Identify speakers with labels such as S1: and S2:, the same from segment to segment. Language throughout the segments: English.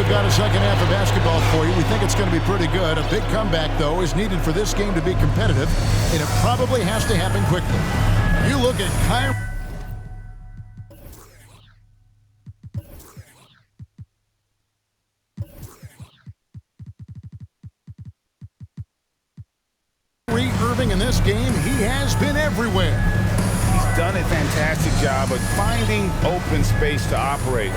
S1: we've got a second half of basketball for you. We think it's going to be pretty good. A big comeback, though, is needed for this game to be competitive, and it probably has to happen quickly. You look at Kyrie Irving in this game. He has been everywhere.
S2: He's done a fantastic job of finding open space to operate.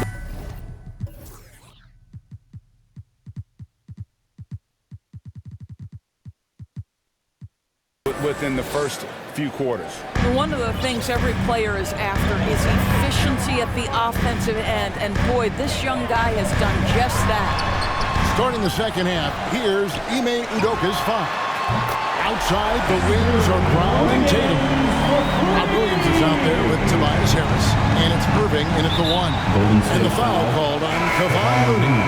S2: Within the first few quarters.
S3: One of the things every player is after is efficiency at the offensive end, and boy, this young guy has done just that.
S1: Starting the second half, here's Ime Udoka's foul. Outside, the wings are Brown and Tatum. Now Williams is out there with Tobias Harris, and it's Irving in at the one. And the foul called on Kevon Looney.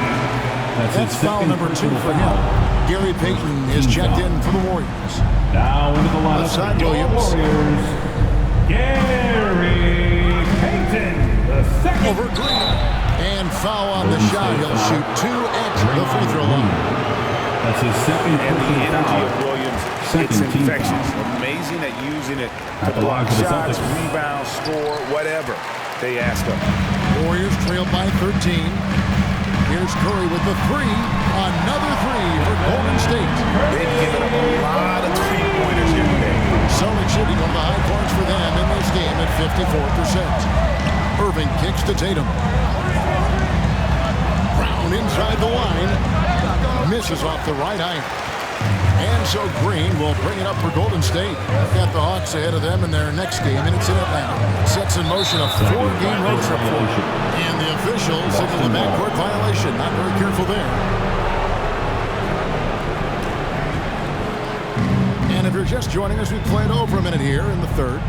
S1: That's foul number 2 for him. Gary Payton is checked in for the Warriors.
S4: Now into the lineup
S1: outside
S4: for
S1: Williams.
S4: Warriors, Gary Payton, the second.
S1: Over Green. And foul on the shot. He'll shoot 2 at the free throw line.
S4: That's his second.
S2: And the energy of Williams, it's infectious.
S4: Foul.
S2: Amazing at using it
S4: At
S2: to
S4: the
S2: block
S4: line for the
S2: shots,
S4: Celtics.
S2: rebound, score, whatever they ask of him.
S1: Warriors trail by 13. Here's Curry with the 3. Another 3 for Golden State.
S2: They've given up a lot of three-pointers here today.
S1: Celtics shooting one of the high points for them in this game at 54%. Irving kicks to Tatum. Brown inside the line. Misses off the right iron. And so Green will bring it up for Golden State. They've got the Hawks ahead of them in their next game, and it's in Atlanta. Sets in motion a 4-game road trip for them. And the officials signal a backcourt violation. Not very careful there. And if you're just joining us, we played over a minute here in the third.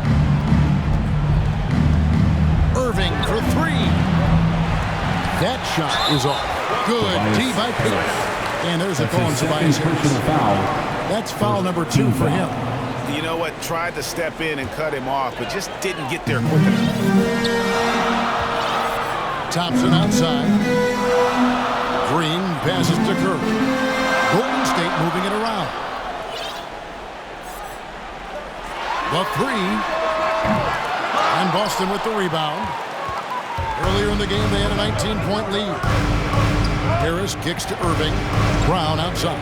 S1: Irving for 3. That shot is off. Good D by Payton. And there's a call on Tobias Harris. That's foul number 2 for him.
S2: You know what? Tried to step in and cut him off, but just didn't get there quick enough.
S1: Thompson outside. Green passes to Curry. Golden State moving it around. The 3. And Boston with the rebound. Earlier in the game, they had a 19-point lead. Harris kicks to Irving. Brown outside.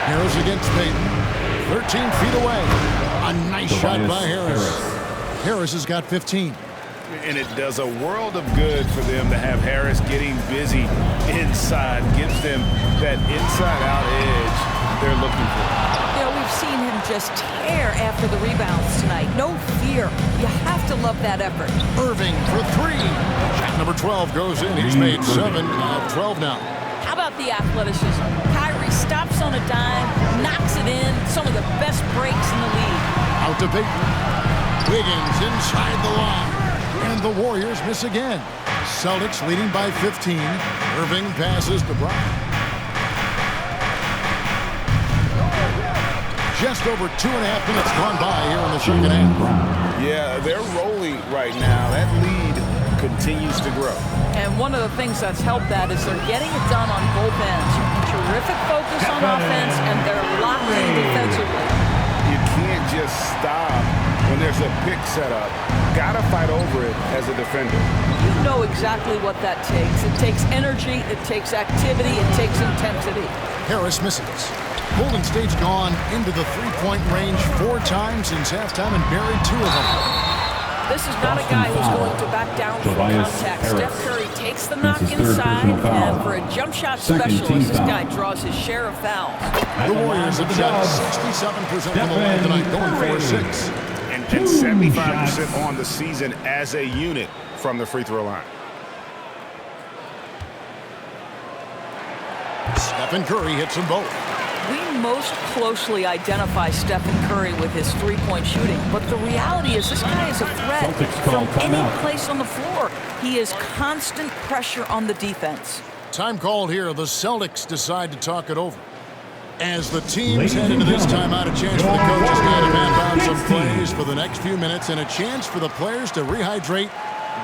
S1: Harris against Payton. 13 feet away. A nice shot by Harris. Harris has got 15.
S2: And it does a world of good for them to have Harris getting busy inside. Gives them that inside-out edge they're looking for.
S3: You know, we've seen him just tear after the rebounds tonight. No fear. You have to love that effort.
S1: Irving for 3. Shot number 12 goes in. He's made 7 of 12 now.
S3: How about the athleticism? Kyrie stops on a dime, knocks it in. Some of the best breaks in the league.
S1: Out to Payton. Wiggins inside the line. And the Warriors miss again. Celtics leading by 15. Irving passes to Brown. Just over 2.5 minutes gone by here in the second half.
S2: Yeah, they're rolling right now. That lead continues to grow.
S3: And one of the things that's helped that is they're getting it done on both ends. Terrific focus on offense, and they're locked in defensively.
S2: You can't just stop when there's a pick set up. Gotta fight over it as a defender.
S3: You know exactly what that takes. It takes energy, it takes activity, it takes intensity.
S1: Harris misses. Golden State's gone into the three-point range 4 times since halftime and buried 2 of them.
S3: This is not a guy who's going to back down from contact. Steph Curry takes the knock inside, and for a jump shot specialist, this guy draws his share of fouls.
S1: The Warriors have shot 67% from the line tonight, going for 6.
S2: And 75% on the season as a unit from the free throw line.
S1: Stephen Curry hits them both.
S3: We most closely identify Stephen Curry with his three-point shooting, but the reality is this guy is a threat from any place on the floor. He is constant pressure on the defense.
S1: Time called here. The Celtics decide to talk it over. As the teams head into this timeout, a chance for the coaches to map out some plays for the next few minutes and a chance for the players to rehydrate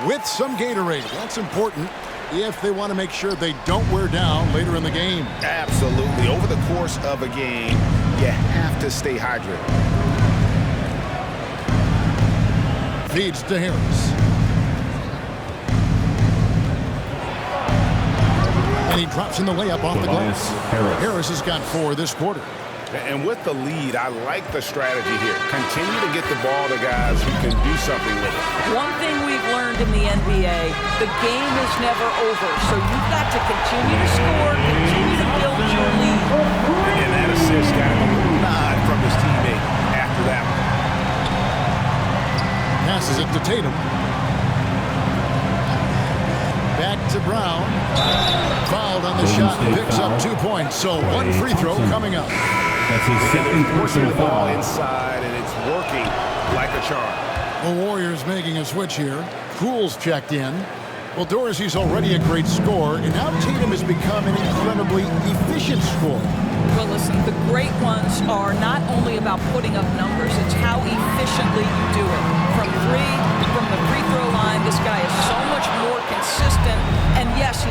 S1: with some Gatorade. That's important if they want to make sure they don't wear down later in the game.
S2: Absolutely. Over the course of a game, you have to stay hydrated.
S1: Feeds to Harris. And he drops in the layup off the glass. Harris has got 4 this quarter.
S2: And with the lead, I like the strategy here. Continue to get the ball to guys who can do something with it.
S3: One thing we've learned in the NBA, the game is never over. So you've got to continue to score, continue to build your lead.
S2: And that assist got him a nod from his teammate after that one.
S1: Passes it to Tatum. Back to Brown. Fouled on the shot. Picks up 2 points. So 1 free throw coming up.
S4: That's his second personal
S2: the ball
S4: foul.
S2: inside, and it's working like a charm.
S1: The Warriors making a switch here. Poole's checked in. Well, Dorsey's already a great scorer, and now Tatum has become an incredibly efficient scorer.
S3: Well, listen, the great ones are not only about putting up numbers, it's how efficiently you do it. From the free throw line, this guy is so much more consistent. And yes,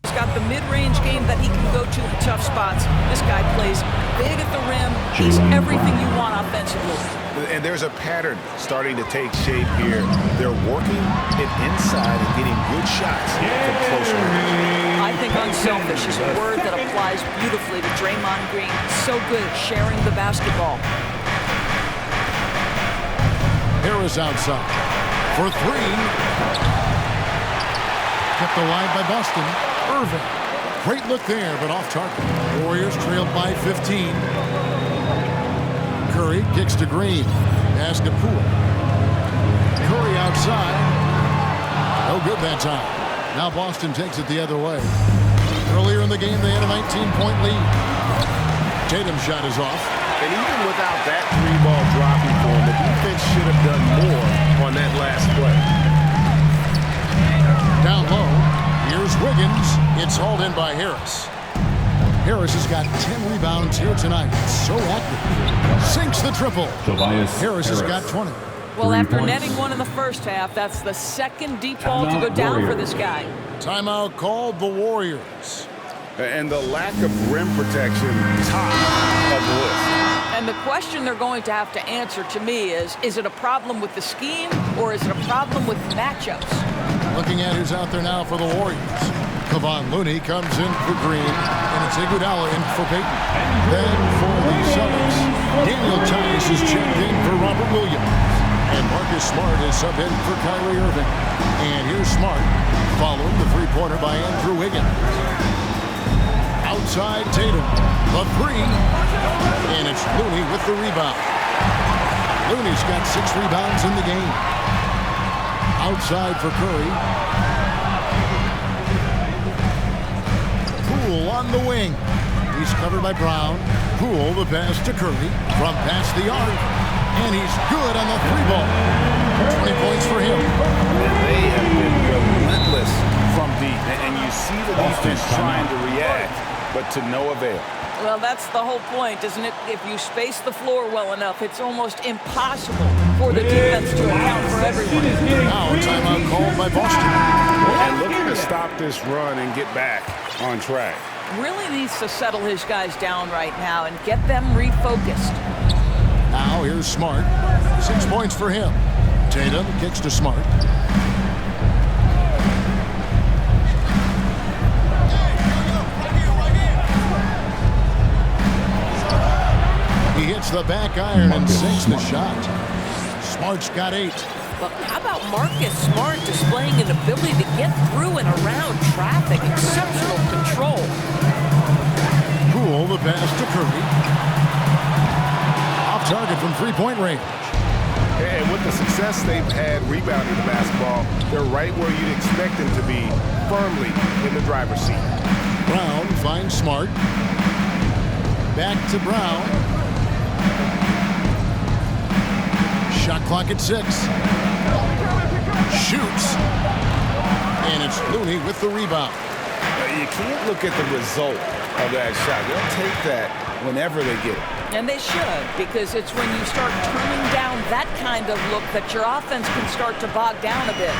S3: he's got the mid-range game that he can go to in tough spots. This guy plays big at the rim. He's everything you want offensively.
S2: And there's a pattern starting to take shape here. They're working it inside and getting good shots from close range.
S3: I think unselfish is a word that applies beautifully to Draymond Green. So good at sharing the basketball.
S1: Harris outside for 3. Kept alive by Boston. Irving. Great look there, but off target. Warriors trailed by 15. Curry kicks to Green. Pass to Poole. Curry outside. No good that time. Now Boston takes it the other way. Earlier in the game, they had a 19-point lead. Tatum's shot is off.
S2: And even without that 3-ball dropping for him, the defense should have done more on that last play.
S1: Down low. Here's Wiggins. It's hauled in by Harris. Harris has got 10 rebounds here tonight. So active. Sinks the triple. Harris has got 20.
S3: Well, after netting 1 in the first half, that's the second deep ball to go down for this guy.
S1: Timeout called the Warriors.
S2: And the lack of rim protection, top of the list.
S3: And the question they're going to have to answer to me is it a problem with the scheme or is it a problem with matchups?
S1: Looking at who's out there now for the Warriors. Kevon Looney comes in for Green, and it's Iguodala in for Payton. Then for the Celtics, Daniel Tice is checked in for Robert Williams. And Marcus Smart is subbed in for Kyrie Irving. And here's Smart, following the three-pointer by Andrew Wiggins. Outside Tatum, the 3. And it's Looney with the rebound. Looney's got 6 rebounds in the game. Outside for Curry. Poole on the wing. He's covered by Brown. Poole, the pass to Curry from past the arc. And he's good on the 3-ball. 20 points for him.
S2: And they have been relentless from deep. And you see the defense trying to react, but to no avail.
S3: Well, that's the whole point, isn't it? If you space the floor well enough, it's almost impossible for the defense to account for everyone.
S1: Now a timeout called by Boston.
S2: And looking to stop this run and get back on track.
S3: Really needs to settle his guys down right now and get them refocused.
S1: Now here's Smart. 6 points for him. Tatum kicks to Smart. He hits the back iron and sinks the shot. Smart's got 8.
S3: But how about Marcus Smart displaying an ability to get through and around traffic? Exceptional control.
S1: Poole, the pass to Curry. Off target from 3-point range.
S2: And with the success they've had rebounding the basketball, they're right where you'd expect them to be, firmly in the driver's seat.
S1: Brown finds Smart. Back to Brown. Shot clock at 6. Shoots. And it's Looney with the rebound.
S2: You can't look at the result of that shot. They'll take that whenever they get it.
S3: And they should, because it's when you start turning down that kind of look that your offense can start to bog down a bit.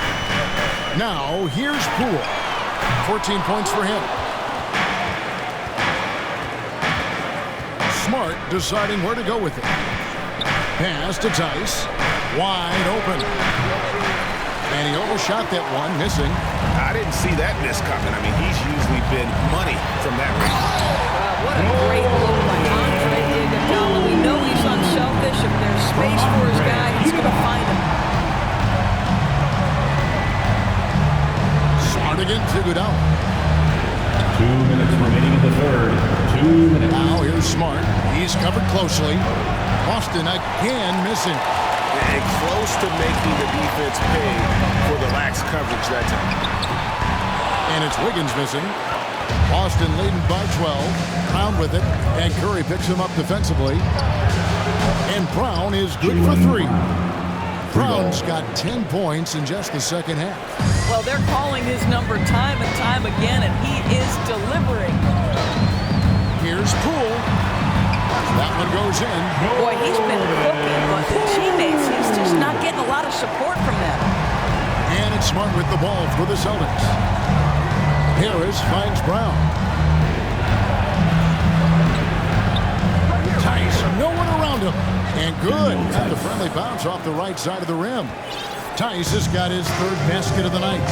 S1: Now, here's Poole. 14 points for him. Smart deciding where to go with it. Pass to Tice. Wide open. And he overshot that one, missing.
S2: I didn't see that miss coming. I mean, he's usually been money from that range.
S3: What a great look by Andre Iguodala. We know he's unselfish. If there's space for his guy, he's going to find him.
S1: Smart again to Iguodala.
S4: 2 minutes remaining in the third. 2 minutes.
S1: Now here's Smart. He's covered closely. Boston again missing.
S2: And close to making the defense pay for the lax coverage that time.
S1: And it's Wiggins missing. Boston leading by 12. Brown with it. And Curry picks him up defensively. And Brown is good for 3. Brown's got 10 points in just the second half.
S3: Well, they're calling his number time and time again, and he is delivering.
S1: Here's Poole. That one goes in.
S3: Boy, he's been cooking, but the teammates, he's just not getting a lot of support from them.
S1: And it's Smart with the ball for the Celtics. Harris finds Brown. Tice, no one around him. And good. Got the friendly bounce off the right side of the rim. Tice has got his 3rd basket of the night.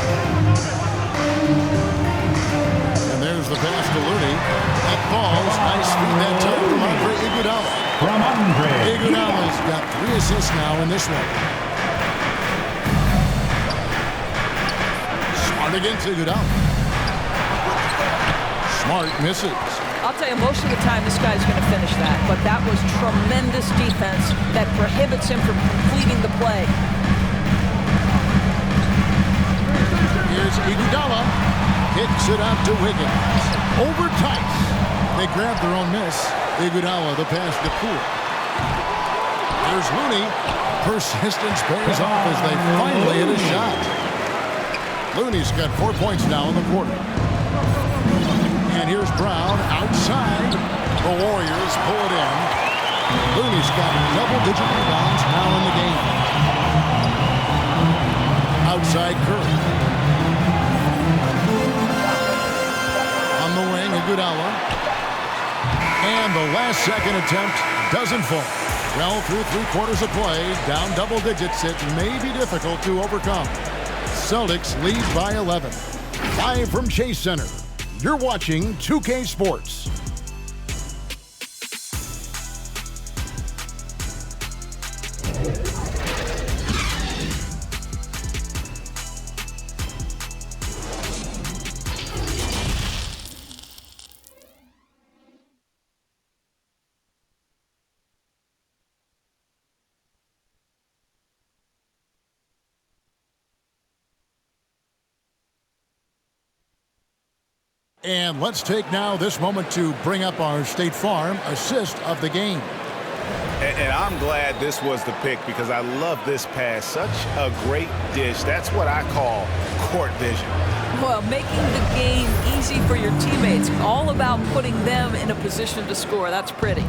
S1: And there's the pass to Looney. That falls. Nice feed that time from Andre Iguodala. Iguodala's got 3 assists now in this one. Smart against Iguodala. Smart misses.
S3: I'll tell you, most of the time this guy's going to finish that, but that was tremendous defense that prohibits him from completing the play.
S1: Here's Iguodala. Kicks it out to Wiggins. Over Tice. They grab their own miss. Iguodala, the pass to Poole. There's Looney. Persistence pays off as they finally hit a shot. Looney's got 4 points now in the quarter. And here's Brown outside. The Warriors pull it in. Looney's got double-digit rebounds now in the game. Outside Curry. On the wing, Iguodala. And the last second attempt doesn't fall. Well, through 3 quarters of play, down double digits, it may be difficult to overcome. Celtics lead by 11. Live from Chase Center, you're watching 2K Sports. And let's take now this moment to bring up our State Farm assist of the game.
S2: And I'm glad this was the pick because I love this pass. Such a great dish. That's what I call court vision.
S3: Well, making the game easy for your teammates. All about putting them in a position to score. That's pretty.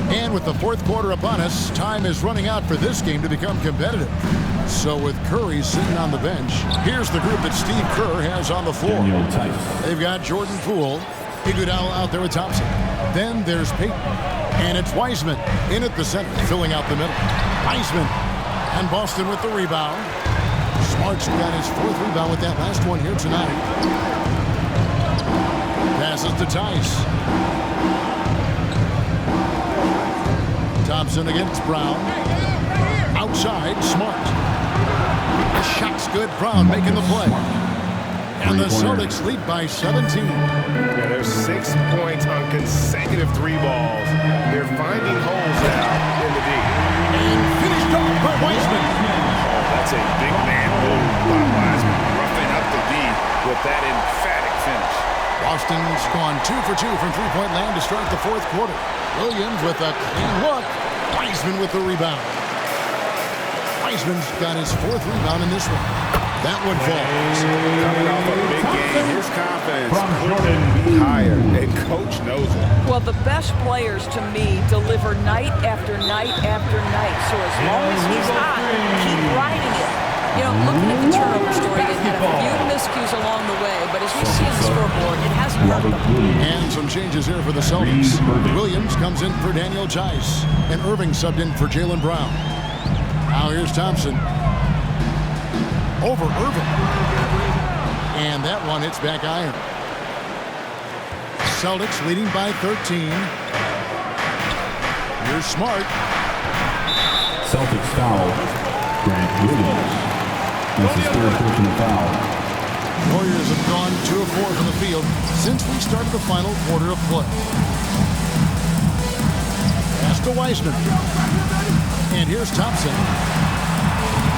S1: And with the 4th quarter upon us, time is running out for this game to become competitive. So with Curry sitting on the bench, here's the group that Steve Kerr has on the floor. They've got Jordan Poole, Iguodala out there with Thompson. Then there's Payton, and it's Wiseman in at the center, filling out the middle. Wiseman and Boston with the rebound. Smart's got his 4th rebound with that last one here tonight. Passes to Tice. Thompson against Brown. Outside, Smart. The shot's good. Brown making the play. And the Celtics lead by 17.
S2: Yeah, there's 6 points on consecutive 3 balls. They're finding holes now in the D.
S1: And finished off by Wiseman.
S2: Oh, that's a big man move by Wiseman. Roughing up the D with that emphatic finish.
S1: Boston's gone 2 for 2 from three-point land to start the 4th quarter. Williams with a clean look. Wiseman with the rebound. Wiseman's got his 4th rebound in this one. That one falls.
S2: Coming off a big game, his confidence couldn't be higher, and Coach knows it.
S3: Well, the best players, to me, deliver night after night after night. So as long as he's hot, keep riding it. You know, looking at the turnover story, they had a few miscues along the way, but as we see on the scoreboard, it hasn't hurt them.
S1: And some changes here for the Celtics. Williams comes in for Daniel Tice, and Irving subbed in for Jaylen Brown. Now here's Thompson. Over Irving. And that one hits back iron. Celtics leading by 13. Here's Smart.
S4: Celtics foul. Grant Williams. This is third personal foul.
S1: Warriors have gone 2 of 4 from the field since we started the final quarter of play. Pass to Wiseman. And here's Thompson.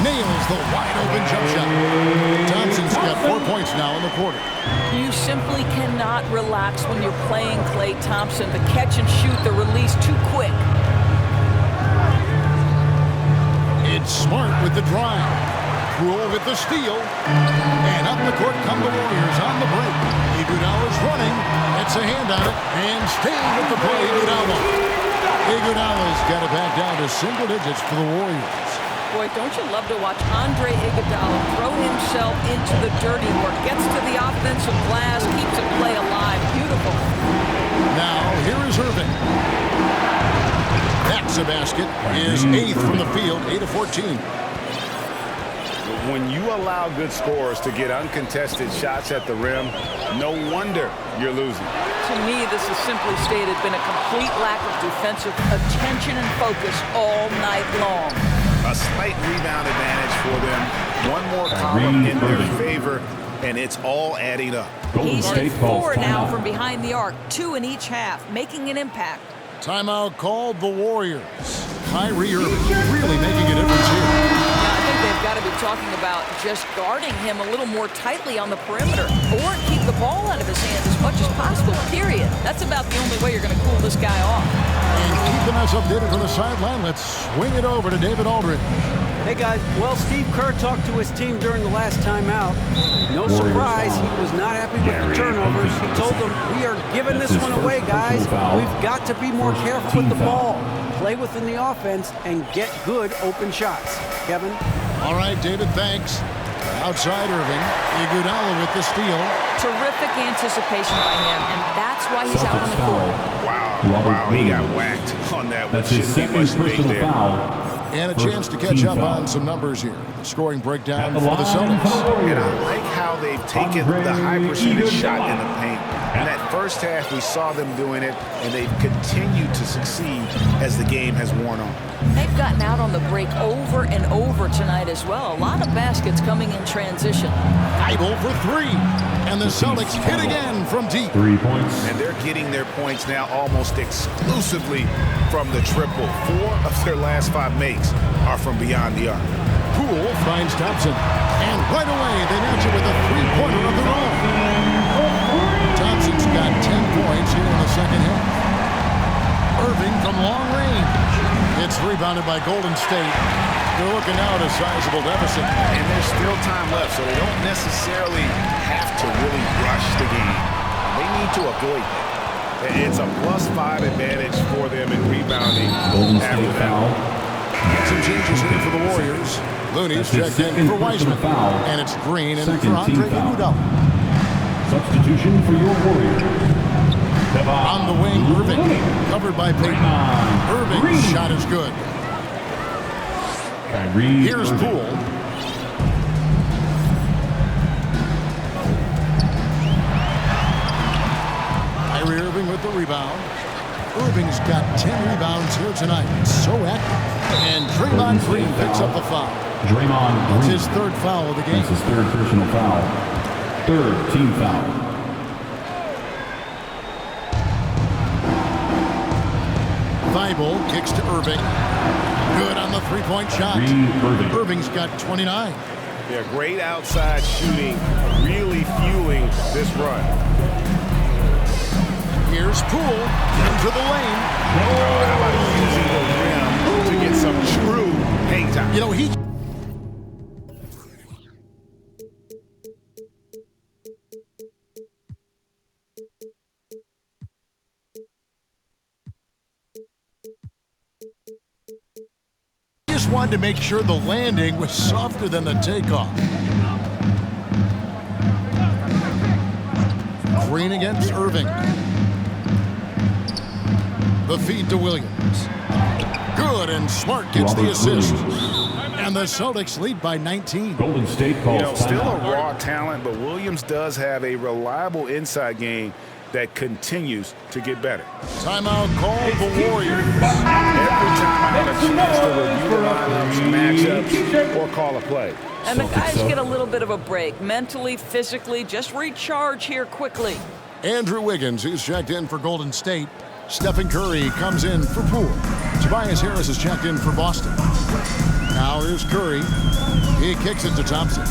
S1: Nails the wide-open jump shot. Thompson's got 4 points now in the quarter.
S3: You simply cannot relax when you're playing Klay Thompson. The catch and shoot, the release too quick.
S1: It's Smart with the drive. Rule with the steal. And up the court come the Warriors on the break. Iguodala's running. Gets a hand on it. And staying with the play, Iguodala. Iguodala's got it back down to single digits for the Warriors.
S3: Boy, don't you love to watch Andre Iguodala throw himself into the dirty work. Gets to the offensive glass, keeps the play alive. Beautiful.
S1: Now, here is Irving. That's a basket. Is 8th from the field, 8 of 14.
S2: When you allow good scorers to get uncontested shots at the rim, no wonder you're losing.
S3: To me, this is simply stated been a complete lack of defensive attention and focus all night long.
S2: A slight rebound advantage for them. One more column in their favor, and it's all adding up.
S3: He's hit 4 now from behind the arc, 2 in each half, making an impact.
S1: Timeout called the Warriors. Kyrie Irving really making a difference here.
S3: I think they've got to be talking about just guarding him a little more tightly on the perimeter or keep the ball out of his hands as much as possible, period. That's about the only way you're going to cool this guy off.
S1: And keeping us updated from the sideline, let's swing it over to David Aldridge.
S5: Hey guys, well, Steve Kerr talked to his team during the last timeout. No surprise, he was not happy with the turnovers. He told them, we are giving this one away, guys. We've got to be more careful with the ball, play within the offense, and get good open shots. Kevin?
S1: All right, David, thanks. Outside Irving, Iguodala with the steal.
S3: Terrific anticipation by him, and that's why he's out on the court.
S2: Wow, he got whacked on that.
S4: That's his second personal foul.
S1: And a chance to catch up on some numbers here. The scoring breakdown for the Celtics.
S2: And I like how they've taken the high percentage shot in the paint. In that first half, we saw them doing it, and they've continued to succeed as the game has worn on.
S3: They've gotten out on the break over and over tonight as well. A lot of baskets coming in transition.
S1: Idle for 3. And the Celtics hit again from deep.
S4: 3 points.
S2: And they're getting their points now almost exclusively from the triple. 4 of their last 5 makes are from beyond the arc.
S1: Poole finds Thompson. And right away, they match it with a 3-pointer of their own. Thompson's got 10 points here in the second half. Irving from long range. It's rebounded by Golden State. They're looking now at a sizable deficit.
S2: And there's still time left, so they don't necessarily have to really rush the game. They need to avoid that. It's a +5 advantage for them in rebounding.
S4: Golden State foul.
S1: Some changes here for the Warriors. Looney's checked in for Wiseman. And it's Green and for Andre Iguodala.
S4: Substitution for your Warriors.
S1: On the wing, Irving. Covered by Payton. Irving's shot is good. Here's Poole. Kyrie Irving with the rebound. Irving's got 10 rebounds here tonight. So active. And Draymond Green picks up the foul.
S4: Draymond Green.
S1: It's his 3rd foul of the game.
S4: That's his 3rd personal foul. 3rd team foul.
S1: Thibault kicks to Irving. Good on the 3-point shot. Irving's got 29.
S2: Yeah, great outside shooting, really fueling this run.
S1: Here's Poole into the lane.
S2: How about using the rim to get some true hang time?
S1: You know, he wanted to make sure the landing was softer than the takeoff. Green against Irving. The feed to Williams. Good, and Smart gets the assist. And the Celtics lead by 19.
S4: Golden State calls
S2: still a raw talent, but Williams does have a reliable inside game that continues to get better.
S1: Timeout called the Warriors.
S2: Every time I have a chance to review the lineups, matchups, or call a play.
S3: And the guys get a little bit of a break, mentally, physically, just recharge here quickly.
S1: Andrew Wiggins, who's checked in for Golden State. Stephen Curry comes in for Poole. Tobias Harris is checked in for Boston. Now here's Curry. He kicks it to Thompson.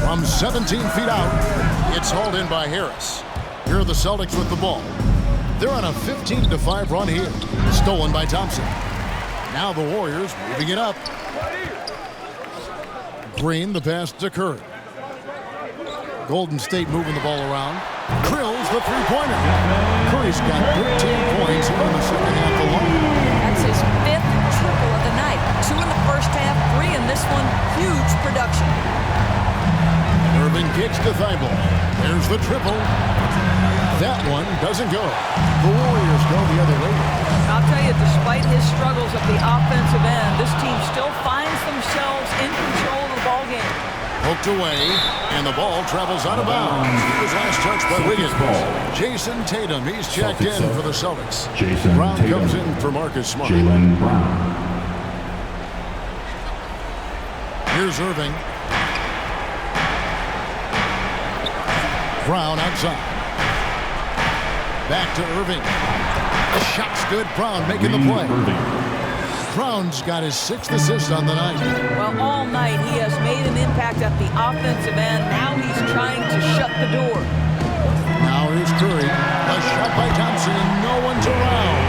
S1: From 17 feet out, it's hauled in by Harris. Here are the Celtics with the ball. They're on a 15-5 run here. Stolen by Thompson. Now the Warriors moving it up. Green, the pass to Curry. Golden State moving the ball around. Drills the three-pointer. Curry's got 13 points in the second half alone.
S3: That's his 5th triple of the night. 2 in the first half, 3 in this one. Huge production.
S1: Irving kicks to Thibault. There's the triple. That one doesn't go. The Warriors go the other way.
S3: I'll tell you, despite his struggles at the offensive end, this team still finds themselves in control of the ball game.
S1: Poked away, and the ball travels out of bounds. He was last touched by Wiggins. Jason Tatum, he's checked in for the Celtics. Brown comes in for Marcus Smart.
S4: Jaylen Brown.
S1: Here's Irving. Brown outside. Back to Irving. The shot's good. Brown making the play. Brown's got his 6th assist on the night.
S3: Well, all night he has made an impact at the offensive end. Now he's trying to shut the door.
S1: Now here's Curry. A shot by Thompson, and no one's around.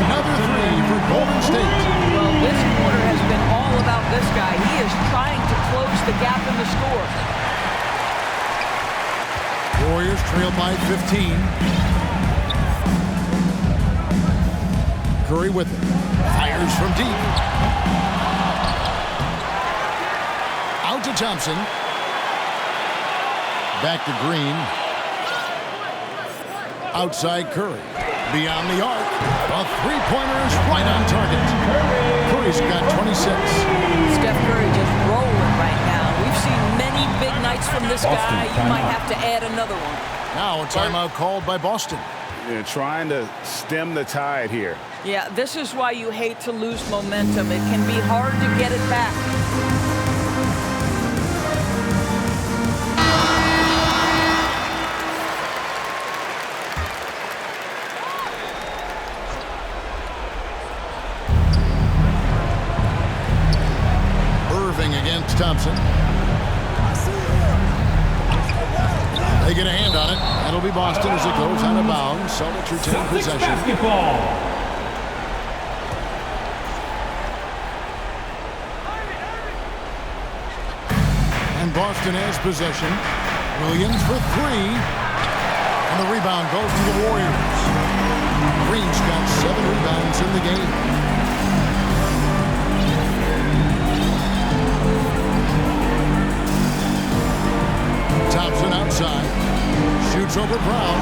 S1: Another 3 for Golden State.
S3: Well, this quarter has been all about this guy. He is trying to close the gap in the score.
S1: Warriors trail by 15. Curry with it. Fires from deep. Out to Thompson. Back to Green. Outside Curry. Beyond the arc. A three-pointer is right on target. Curry's got 26.
S3: Steph Curry just rolling right now. We've seen many big nights from this guy. You might have to add another one.
S1: Now a timeout called by Boston.
S2: Trying to stem the tide here.
S3: Yeah, this is why you hate to lose momentum. It can be hard to get it back.
S1: Irving against Thompson. They get a hand on it. That'll be Boston as it goes out of bounds. Celtics retain possession.
S4: Basketball.
S1: And Boston has possession. Williams for 3. And the rebound goes to the Warriors. Green's got 7 rebounds in the game. Thompson outside. Shoots over Brown.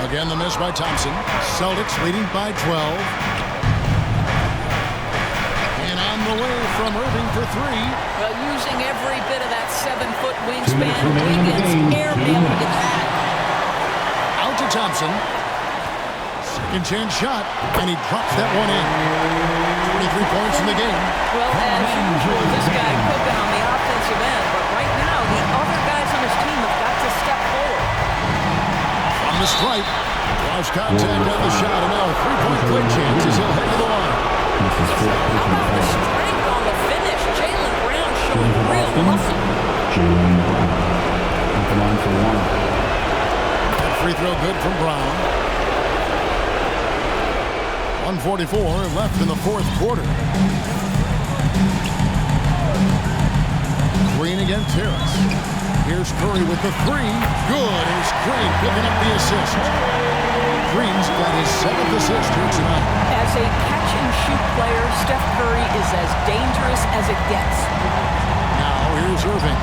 S1: Again, the miss by Thompson. Celtics leading by 12. And on the way from Irving for 3.
S3: Well, using every bit of that 7-foot wingspan, Wiggins airmailed it back.
S1: Out to Thompson. Second chance shot, and he drops that one in. 23 points in the game.
S3: Well, as usual, this guy cooking on the offensive end, but right now, the other guys on his team have got to step forward.
S1: From the stripe, lost contact on the shot, and now a 3-point quick chance as he'll head to the line.
S3: How about the strength on the finish? Jaylen Brown showing real muscle.
S4: Jaylen Brown. At the line for 1.
S1: Free throw good from Brown. 1:44 left in the 4th quarter. Green against Harris. Here's Curry with the 3. Good. Here's Green picking up the assist. Green's got his 7th assist here tonight.
S3: As a catch-and-shoot player, Steph Curry is as dangerous as it gets.
S1: Now here's Irving.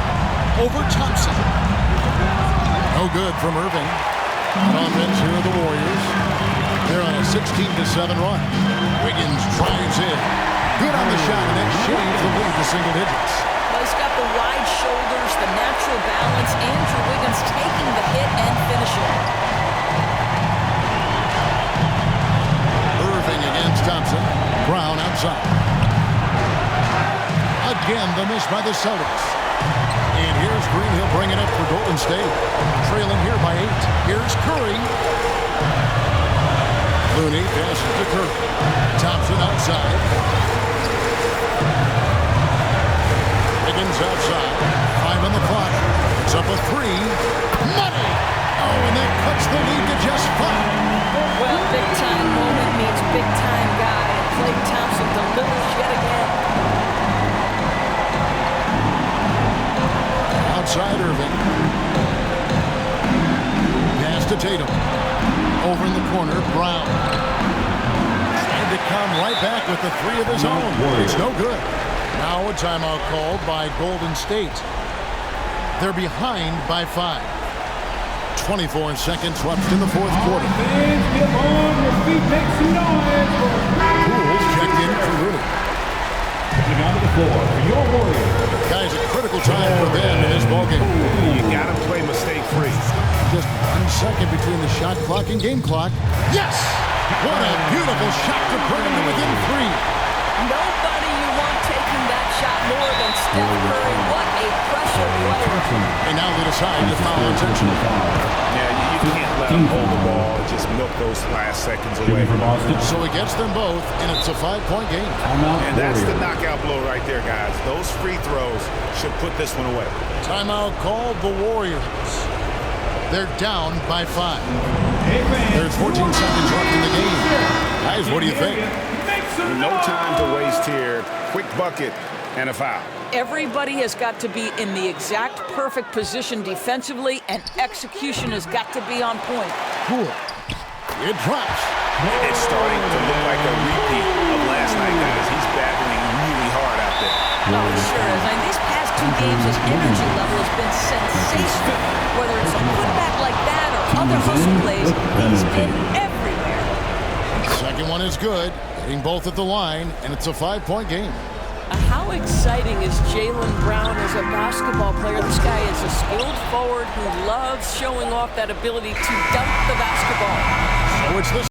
S1: Over Thompson. No good from Irving. On offense, here are the Warriors. They're on a 16-7 run. Wiggins drives in. Good on the shot, and that shaves the lead to single digits.
S3: Well, he's got the wide shoulders, the natural balance. Andrew Wiggins taking the hit and finishing.
S1: Irving against Thompson. Brown outside. Again, the miss by the Celtics. And here's Green. He'll bring it up for Golden State. Trailing here by 8. Here's Curry. Looney passes to Curry. Thompson outside. Wiggins outside. 5 on the clock. It's up a 3. Money! Oh, and that cuts the lead to just 5.
S3: Well, big-time moment means big-time guy. And Klay Thompson delivers yet again.
S1: Outside Irving. Pass to Tatum. Over in the corner, Brown. Trying to come right back with the 3 of his own. It's no good. Now a timeout called by Golden State. They're behind by 5. 24 seconds left in the fourth quarter. Pools checked in for Rooney.
S4: Coming onto the floor for your Warriors.
S1: Guys, a critical time for them in this ballgame.
S2: You got to play mistake-free.
S1: Just 1 second between the shot clock and game clock. Yes! What a beautiful shot to bring them to within 3.
S3: Nobody you want taking that shot more than Steph Curry. What a pressure player.
S1: And now they decide to foul intentional.
S2: Yeah, you can't let him hold the ball and just milk those last seconds away.
S1: So he gets them both, and it's a 5-point game.
S2: And that's the knockout blow right there, guys. Those free throws should put this one away. Timeout
S1: called the Warriors. They're down by 5. There's 14 seconds left in the game. Guys, what do you think?
S2: No time to waste here. Quick bucket and a foul.
S3: Everybody has got to be in the exact perfect position defensively, and execution has got to be on point.
S1: Cool. It drops.
S2: It's starting to look like a repeat of last night, guys. He's battling really hard out there.
S3: No, he sure is. I mean, these past 2 games, his energy level has been sensational. Whether it's a putback like that or other hustle plays, he's been everywhere.
S1: Second one is good. Hitting both at the line, and it's a 5-point game.
S3: How exciting is Jaylen Brown as a basketball player? This guy is a skilled forward who loves showing off that ability to dunk the basketball.
S1: So it's the